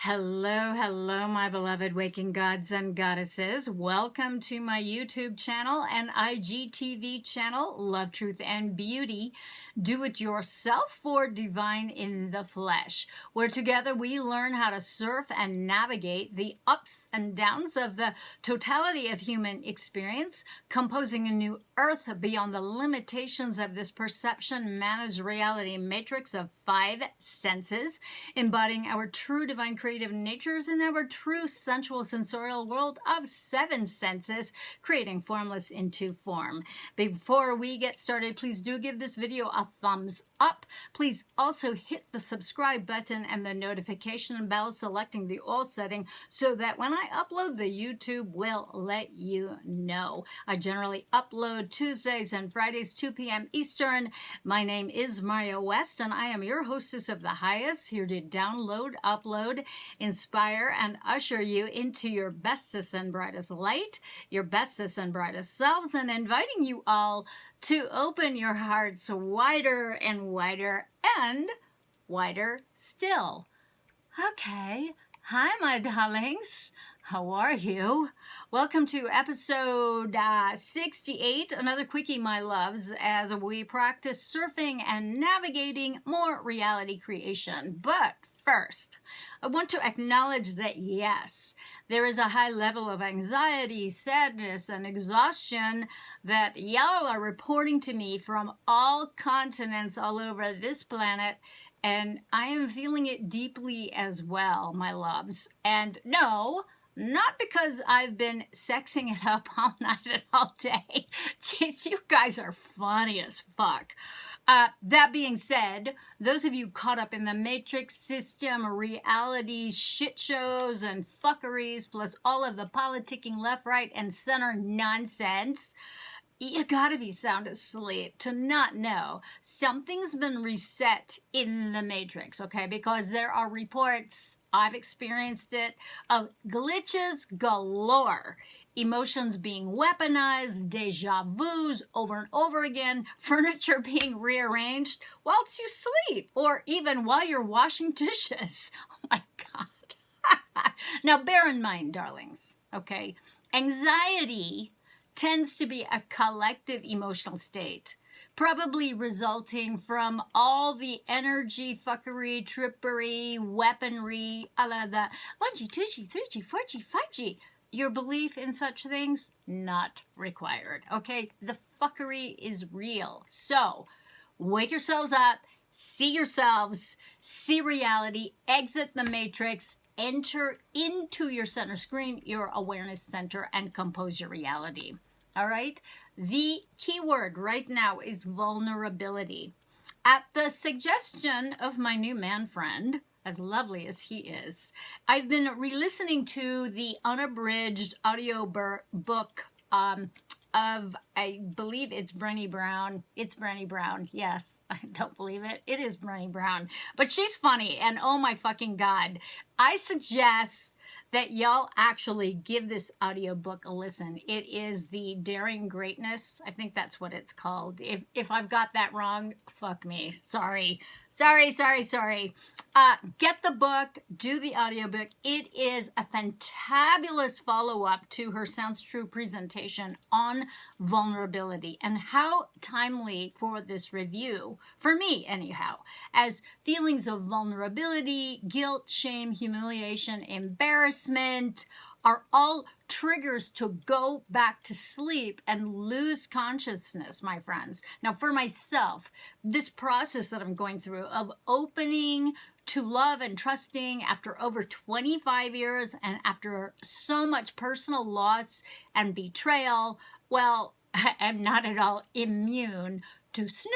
Hello, hello, my beloved waking gods and goddesses. Welcome to my YouTube channel and IGTV channel, Love, Truth, and Beauty. Do it yourself for divine in the flesh, where together we learn how to surf and navigate the ups and downs of the totality of human experience, composing a new earth beyond the limitations of this perception-managed reality matrix of 5 senses, embodying our true divine creative natures in our true sensual sensorial world of 7 senses, creating formless into form. Before we get started, please do give this video a thumbs up. Please also hit the subscribe button and the notification bell, selecting the all setting so that when I upload, the YouTube will let you know. I generally upload Tuesdays and Fridays, 2 p.m. Eastern. My name is Maria West, and I am your hostess of the highest, here to download, upload, inspire, and usher you into your bestest and brightest light, your bestest and brightest selves, and inviting you all to open your hearts wider and wider and wider still. Okay. Hi, my darlings. How are you? Welcome to episode 68, another quickie, my loves, as we practice surfing and navigating more reality creation. But first, I want to acknowledge that yes, there is a high level of anxiety, sadness, and exhaustion that y'all are reporting to me from all continents all over this planet. And I am feeling it deeply as well, my loves. And no, not because I've been sexing it up all night and all day. Jeez, you guys are funny as fuck. That being said, those of you caught up in the matrix system, reality shit shows and fuckeries, plus all of the politicking left, right, and center nonsense, you gotta be sound asleep to not know something's been reset in the matrix, okay? Because there are reports, I've experienced it, of glitches galore, emotions being weaponized, deja vus over and over again, furniture being rearranged whilst you sleep, or even while you're washing dishes. Oh my God. Now, bear in mind, darlings, okay, anxiety tends to be a collective emotional state, probably resulting from all the energy, fuckery, trippery, weaponry, a la the 1G, 2G, 3G, 4G, 5G. Your belief in such things, not required, okay? The fuckery is real. So, wake yourselves up, see yourselves, see reality, exit the matrix, enter into your center screen, your awareness center, and compose your reality. All right? The key word right now is vulnerability. At the suggestion of my new man friend, as lovely as he is, I've been re-listening to the unabridged audio book of, I believe it's Brene Brown. It's Brene Brown. Yes, I don't believe it. It is Brene Brown. But she's funny, and oh my fucking God. I suggest that y'all actually give this audiobook a listen. It is The Daring Greatness. I think that's what it's called. If I've got that wrong, fuck me. Sorry. Get the book, do the audiobook. It is a fantabulous follow-up to her Sounds True presentation on vulnerability, and how timely for this review, for me anyhow, as feelings of vulnerability, guilt, shame, humiliation, embarrassment are all triggers to go back to sleep and lose consciousness, my friends. Now, for myself, this process that I'm going through of opening to love and trusting after over 25 years and after so much personal loss and betrayal, well, I am not at all immune to snoozing.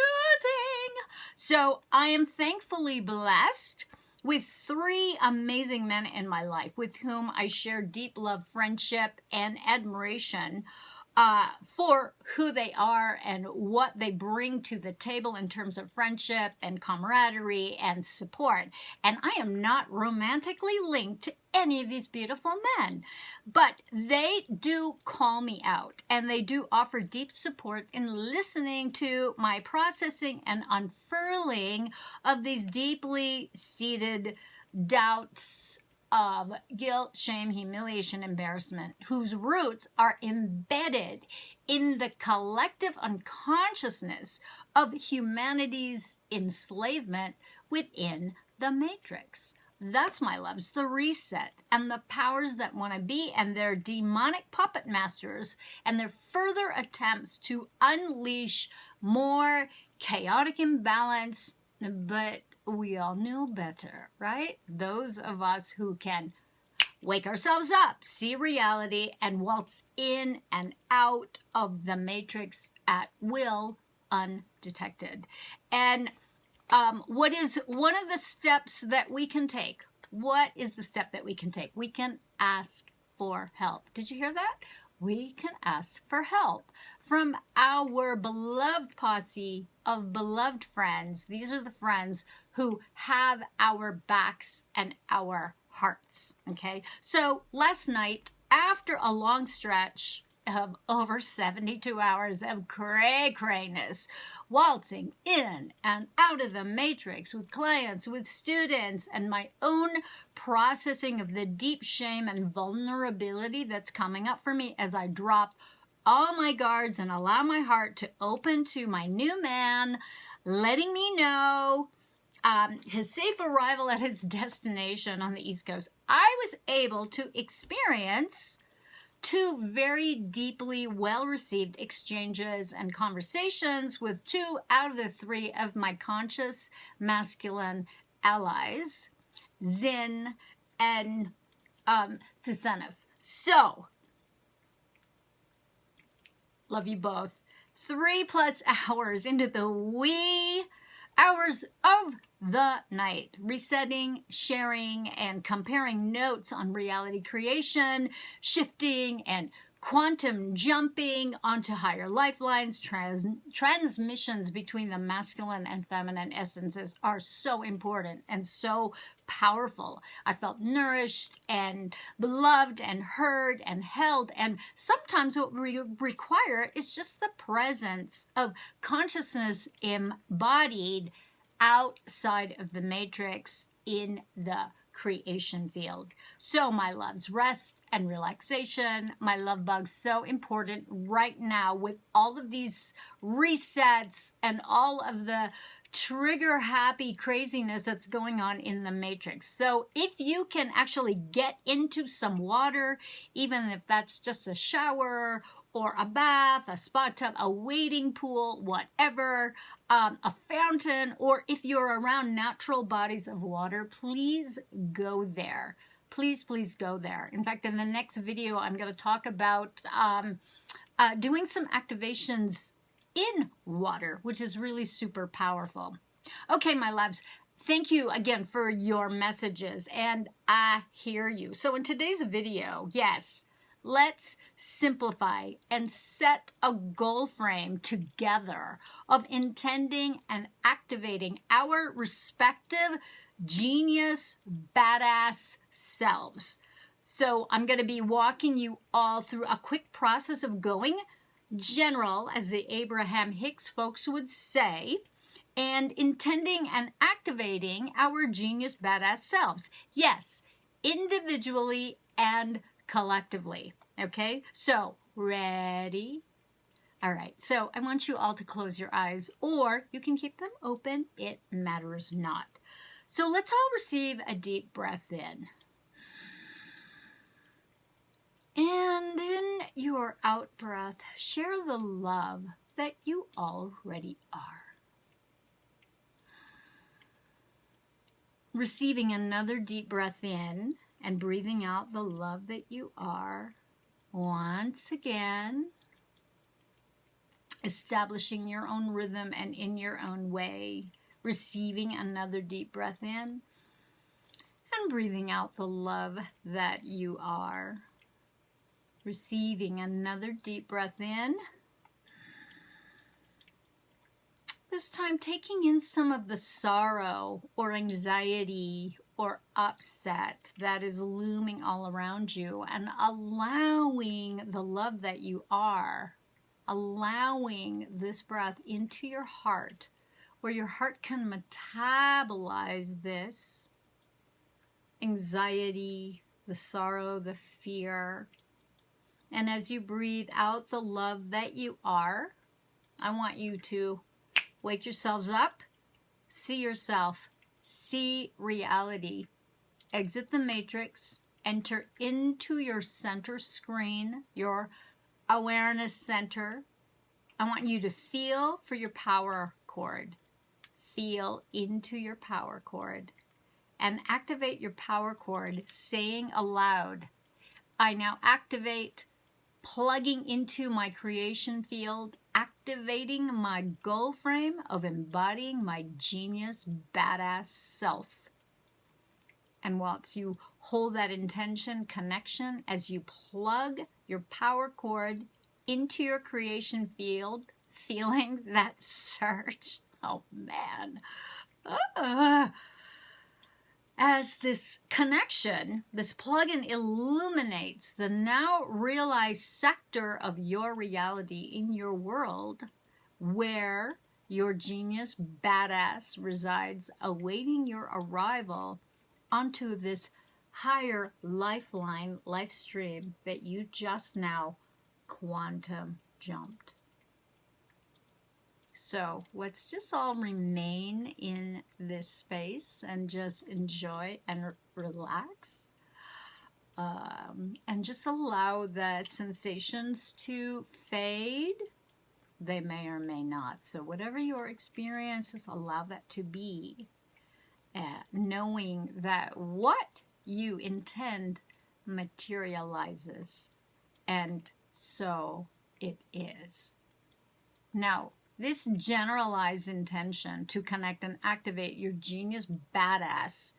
So I am thankfully blessed with 3 amazing men in my life with whom I share deep love, friendship, and admiration for who they are and what they bring to the table in terms of friendship and camaraderie and support. And I am not romantically linked to any of these beautiful men, but they do call me out, and they do offer deep support in listening to my processing and unfurling of these deeply seated doubts, of guilt, shame, humiliation, embarrassment, whose roots are embedded in the collective unconsciousness of humanity's enslavement within the matrix. That's, my loves, the reset and the powers that want to be and their demonic puppet masters and their further attempts to unleash more chaotic imbalance. But we all know better, right? Those of us who can wake ourselves up, see reality, and waltz in and out of the matrix at will, undetected. And what is one of the steps that we can take? What is the step that we can take? We can ask for help. Did you hear that? We can ask for help from our beloved posse of beloved friends. These are the friends who have our backs and our hearts, okay? So last night, after a long stretch of over 72 hours of cray-crayness, waltzing in and out of the matrix with clients, with students, and my own processing of the deep shame and vulnerability that's coming up for me as I drop all my guards and allow my heart to open to my new man, letting me know his safe arrival at his destination on the East Coast. I was able to experience two very deeply well-received exchanges and conversations with two out of the three of my conscious masculine allies, Zin and Susanus. So, love you both. 3+ hours into the wee hours of the night, resetting, sharing, and comparing notes on reality creation, shifting and quantum jumping onto higher lifelines. Transmissions between the masculine and feminine essences are so important and so powerful. I felt nourished and beloved and heard and held, and sometimes what we require is just the presence of consciousness embodied outside of the matrix in the creation field. So my loves, rest and relaxation, my love bugs, so important right now with all of these resets and all of the trigger happy craziness that's going on in the matrix. So if you can actually get into some water, even if that's just a shower or a bath, a spa tub, a wading pool, whatever, a fountain, or if you're around natural bodies of water, please go there. Please, please go there. In fact, in the next video, I'm going to talk about doing some activations in water, which is really super powerful. Okay, my loves, thank you again for your messages, and I hear you. So in today's video, yes, let's simplify and set a goal frame together of intending and activating our respective genius, badass selves. So I'm going to be walking you all through a quick process of going general, as the Abraham-Hicks folks would say, and intending and activating our genius, badass selves. Yes, individually and collectively. Okay, so ready? All right, so I want you all to close your eyes, or you can keep them open. It matters not. So let's all receive a deep breath in. And in your out breath, share the love that you already are. Receiving another deep breath in and breathing out the love that you are. Once again, establishing your own rhythm and in your own way. Receiving another deep breath in and breathing out the love that you are. Receiving another deep breath in. This time taking in some of the sorrow or anxiety or upset that is looming all around you, and allowing the love that you are, allowing this breath into your heart, where your heart can metabolize this anxiety, the sorrow, the fear. And as you breathe out the love that you are, I want you to wake yourselves up, see yourself, see reality, exit the matrix, enter into your center screen, your awareness center. I want you to feel for your power cord. Feel into your power cord and activate your power cord, saying aloud, I now activate plugging into my creation field, activating my goal frame of embodying my genius, badass self. And whilst you hold that intention, connection, as you plug your power cord into your creation field, feeling that surge. Oh man. As this connection, this plug-in illuminates the now realized sector of your reality in your world where your genius badass resides, awaiting your arrival onto this higher lifeline, life stream that you just now quantum jumped. So let's just all remain in this space and just enjoy and relax. And just allow the sensations to fade. They may or may not. So whatever your experience is, allow that to be. Knowing that what you intend materializes. And so it is. Now, this generalized intention to connect and activate your genius badass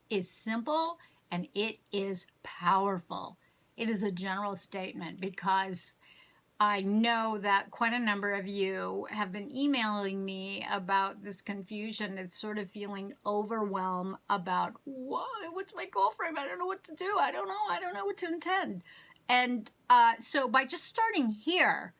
is simple and it is powerful. It is a general statement because I know that quite a number of you have been emailing me about this confusion. It's sort of feeling overwhelmed about what's my goal frame? I don't know what to do. I don't know what to intend. And so by just starting here,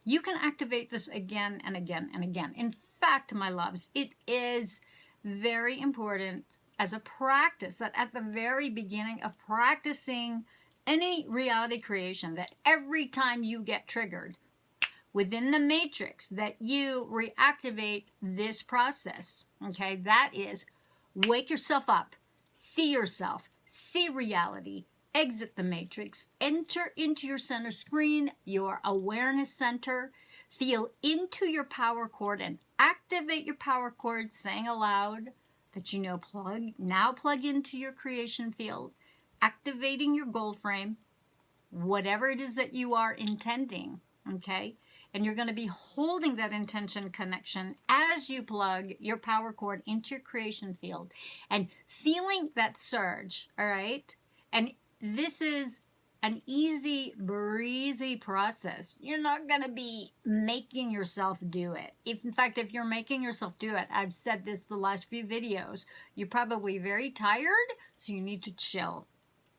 you can activate this again and again and again. In fact, my loves, it is very important as a practice that at the very beginning of practicing any reality creation, that every time you get triggered within the matrix, that you reactivate this process. Okay, that is wake yourself up, see yourself, see reality, exit the matrix, enter into your center screen, your awareness center, feel into your power cord and activate your power cord, saying aloud that you know plug into your creation field, activating your goal frame, whatever it is that you are intending, okay? And you're going to be holding that intention connection as you plug your power cord into your creation field and feeling that surge, all right? And this is an easy, breezy process. You're not going to be making yourself do it. In fact, if you're making yourself do it, I've said this the last few videos, you're probably very tired, so you need to chill,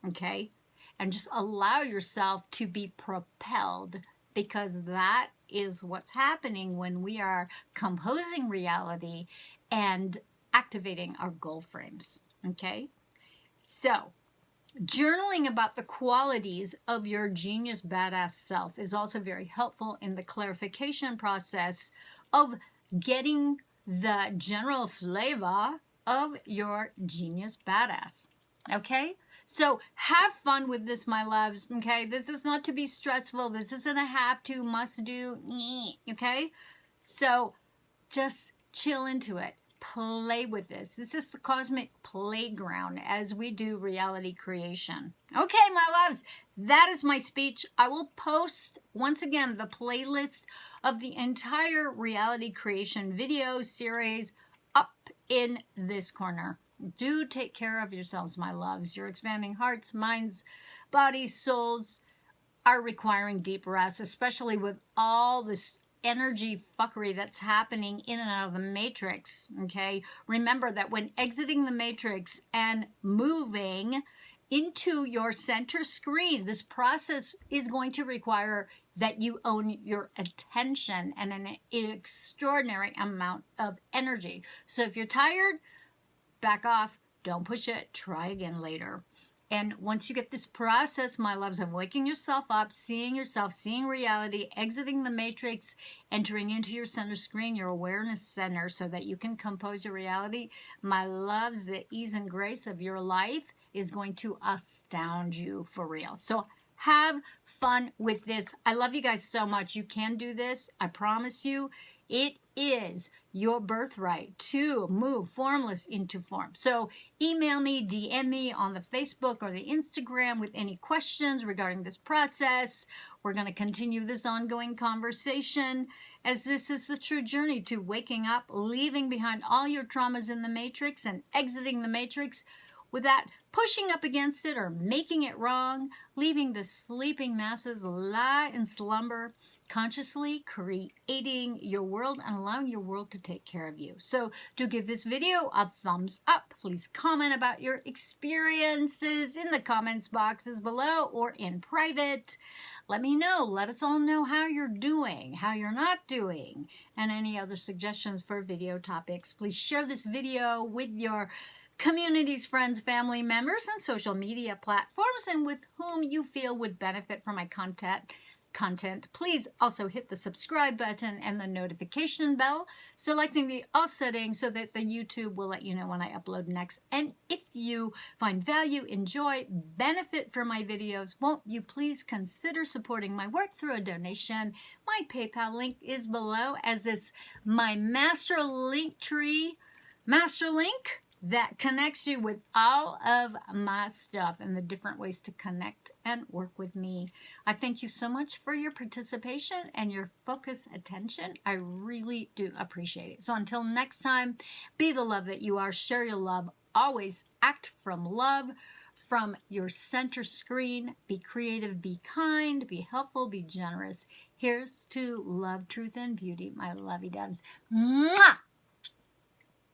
okay? And just allow yourself to be propelled, because that is what's happening when we are composing reality and activating our goal frames, okay? So, journaling about the qualities of your genius badass self is also very helpful in the clarification process of getting the general flavor of your genius badass. Okay? So have fun with this, my loves. Okay? This is not to be stressful. This isn't a have to, must do. Okay? So just chill into it. Play with this. This is the cosmic playground as we do reality creation. Okay, my loves, that is my speech. I will post, once again, the playlist of the entire reality creation video series up in this corner. Do take care of yourselves, my loves. Your expanding hearts, minds, bodies, souls are requiring deep rest, especially with all this energy fuckery that's happening in and out of the matrix, okay? Remember that when exiting the matrix and moving into your center screen, this process is going to require that you own your attention and an extraordinary amount of energy. So if you're tired, back off. Don't push it. Try again later. And once you get this process, my loves, of waking yourself up, seeing reality, exiting the matrix, entering into your center screen, your awareness center, so that you can compose your reality, my loves, the ease and grace of your life is going to astound you for real. So have fun with this. I love you guys so much. You can do this. I promise you. It is your birthright to move formless into form. So email me, DM me on the Facebook or the Instagram with any questions regarding this process. We're going to continue this ongoing conversation, as this is the true journey to waking up, leaving behind all your traumas in the matrix and exiting the matrix without pushing up against it or making it wrong, leaving the sleeping masses lie in slumber, consciously creating your world and allowing your world to take care of you. So do give this video a thumbs up. Please comment about your experiences in the comments boxes below or in private. Let me know. Let us all know how you're doing, how you're not doing, and any other suggestions for video topics. Please share this video with your communities, friends, family members, and social media platforms, and with whom you feel would benefit from my content. Please also hit the subscribe button and the notification bell, selecting the all settings so that the YouTube will let you know when I upload next. And if you find value, enjoy, benefit from my videos, won't you please consider supporting my work through a donation? My PayPal link is below, as is my master link tree, master link that connects you with all of my stuff and the different ways to connect and work with me. I thank you so much for your participation and your focused attention. I really do appreciate it. So until next time, be the love that you are. Share your love. Always act from love, from your center screen. Be creative, be kind, be helpful, be generous. Here's to love, truth, and beauty, my lovey-doves. Mwah!